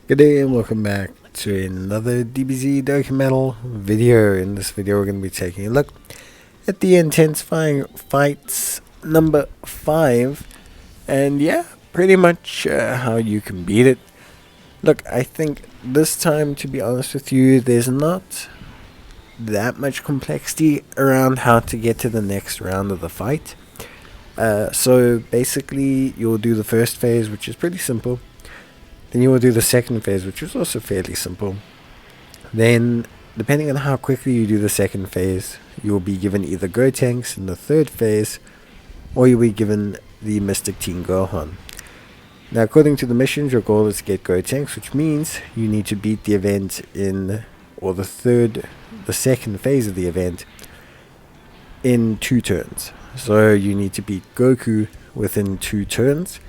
Good day and welcome back to another DBZ Dokkan video. In this video we're going to be taking a look at the Intensifying Fights number 5. And yeah, pretty much how you can beat it. Look, I think this time, to be honest with you, there's not that much complexity around how to get to the next round of the fight. So basically you'll do the first phase, which is pretty simple. Then you will do the second phase, which is also fairly simple. Then, depending on how quickly you do the second phase, you will be given either Gotenks in the third phase, or you'll be given the Mystic Teen Gohan. Now, according to the missions, your goal is to get Gotenks, which means you need to beat the event or the second phase of the event in 2 turns. So you need to beat Goku within 2 turns.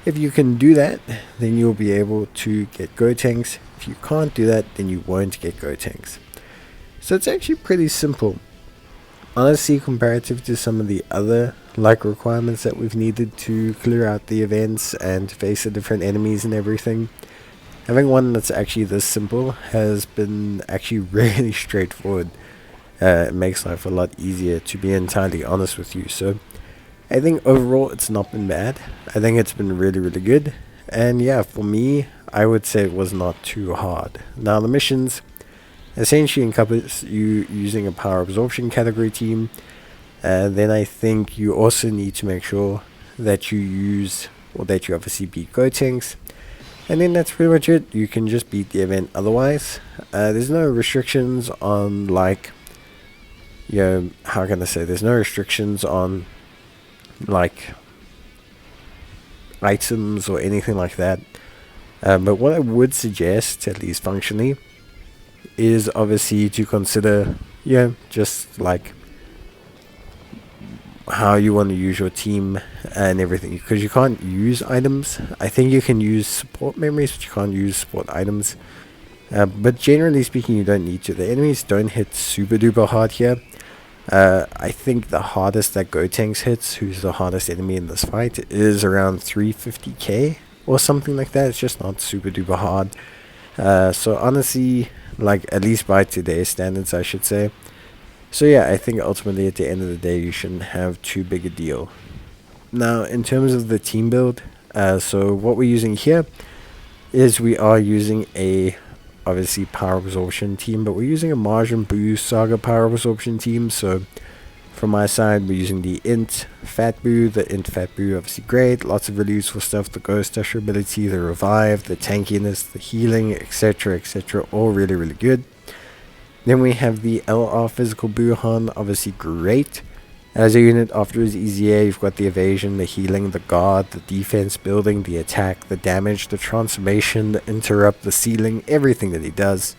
If you can do that, then you'll be able to get Gotenks. If you can't do that, then you won't get Gotenks. So it's actually pretty simple. Honestly, comparative to some of the other requirements that we've needed to clear out the events and face the different enemies and everything, having one that's actually this simple has been actually really straightforward. It makes life a lot easier, to be entirely honest with you. So I think overall it's not been bad. I think it's been really, really good. And yeah, for me, I would say it was not too hard. Now the missions essentially encompass you using a power absorption category team. Then I think you also need to make sure that you obviously beat Gotenks. And then that's pretty much it. You can just beat the event otherwise. There's no restrictions on how can I say, there's no restrictions on items or anything like that. But what I would suggest, at least functionally, is obviously to consider, just how you want to use your team and everything, because you can't use items. I think you can use support memories, but you can't use support items. But generally speaking, you don't need to. The enemies don't hit super duper hard here. I think the hardest that Gotenks hits, who's the hardest enemy in this fight, is around 350k or something like that. It's just not super duper hard. So honestly, at least by today's standards, I should say. So yeah, I think ultimately at the end of the day, you shouldn't have too big a deal. Now, in terms of the team build, so what we're using here is we are using a obviously power absorption team, but we're using a Majin Buu Saga power absorption team. So from my side, we're using the Int Fat Buu. The Int Fat Buu obviously great, lots of really useful stuff: the Ghost Usher ability, the revive, the tankiness, the healing, etc, all really, really good. Then we have the LR Physical Buuhan, obviously great as a unit. After his EZA, you've got the evasion, the healing, the guard, the defense building, the attack, the damage, the transformation, the interrupt, the sealing, everything that he does.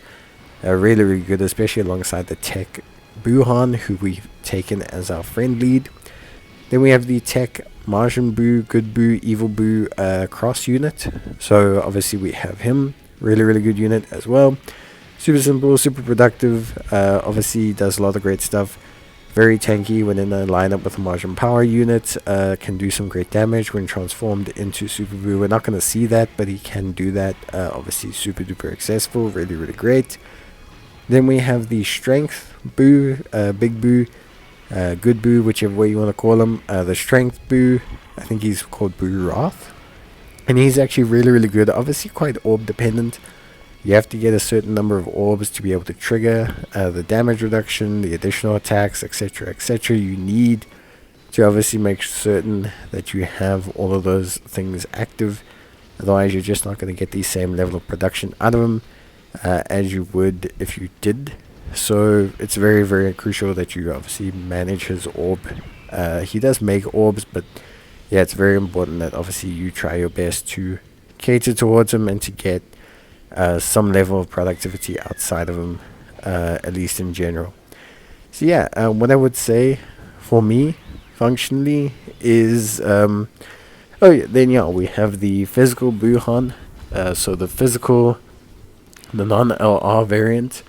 Really, really good, especially alongside the Tech Buuhan, who we've taken as our friend lead. Then we have the Tech Majin Buu, Good Buu, Evil Buu cross unit. So obviously we have him, really, really good unit as well. Super simple, super productive, obviously does a lot of great stuff. Very tanky when in a lineup with a Majin Power unit, can do some great damage when transformed into Super Buu. We're not going to see that, but he can do that. Obviously super duper accessible, really, really great. Then we have the Strength Buu, Big Buu, Good Buu, whichever way you want to call him. The Strength Buu, I think he's called Buu Wrath. And he's actually really, really good. Obviously quite orb dependent. You have to get a certain number of orbs to be able to trigger the damage reduction, the additional attacks, etc, you need to obviously make certain that you have all of those things active. Otherwise, you're just not going to get the same level of production out of them as you would if you did. So it's very, very crucial that you obviously manage his orb. He does make orbs, but yeah, it's very important that obviously you try your best to cater towards him and to get some level of productivity outside of him, at least in general. So yeah, what I would say for me functionally is then we have the Physical Buuhan. So the non-LR variant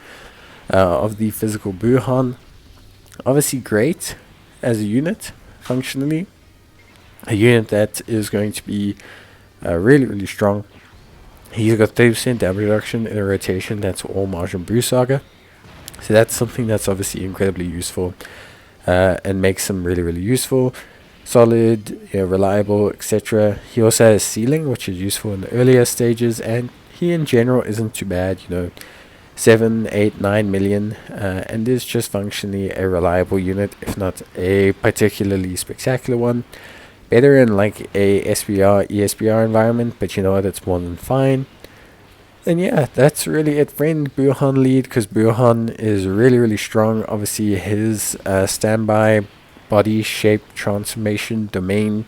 of the Physical Buuhan, obviously great as a unit functionally, a unit that is going to be really, really strong He's got 30% damage reduction in a rotation. That's all Majin Buu Saga. So that's something that's obviously incredibly useful, and makes him really, really useful. Solid, reliable, etc. He also has ceiling, which is useful in the earlier stages, and he in general isn't too bad, 7, 8, 9 million, and is just functionally a reliable unit, if not a particularly spectacular one. Better in like a SBR, ESBR environment, but you know what, it's more than fine. And yeah, that's really it, friend. Buhan lead, because Buhan is really, really strong. Obviously, his standby body shape transformation domain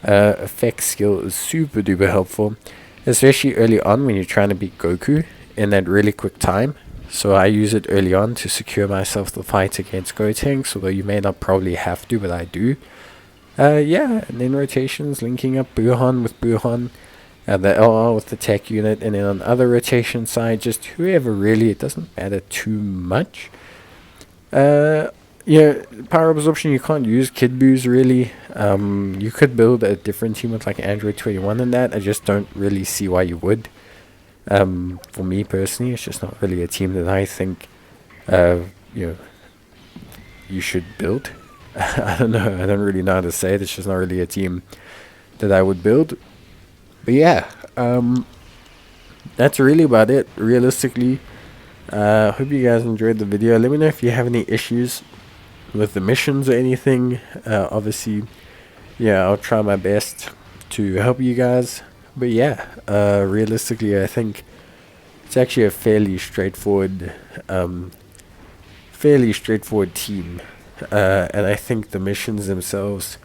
effect skill is super duper helpful, especially early on when you're trying to beat Goku in that really quick time. So I use it early on to secure myself the fight against Gotenks, although you may not probably have to, but I do. Yeah, and then rotations, linking up Buhan with Buhan, the LR with the tech unit, and then on other rotation side, just whoever really, it doesn't matter too much. Yeah, power absorption, you can't use Kid Boos really. You could build a different team with like Android 21 and that. I just don't really see why you would. For me personally, it's just not really a team that I think, you should build. I don't know. I don't really know how to say it. It's just not really a team that I would build. But yeah, that's really about it. Realistically, hope you guys enjoyed the video. Let me know if you have any issues with the missions or anything. Obviously, yeah, I'll try my best to help you guys. But yeah, realistically, I think it's actually a fairly straightforward team. And I think the missions themselves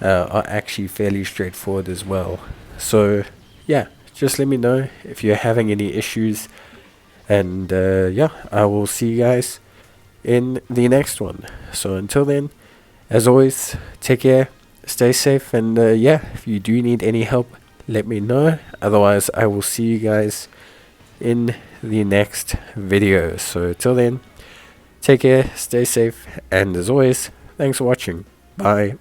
are actually fairly straightforward as well. So yeah, just let me know if you're having any issues. And yeah, I will see you guys in the next one. So until then, as always, take care, stay safe, and yeah, if you do need any help, let me know. Otherwise, I will see you guys in the next video. So till then, take care, stay safe, and as always, thanks for watching. Bye.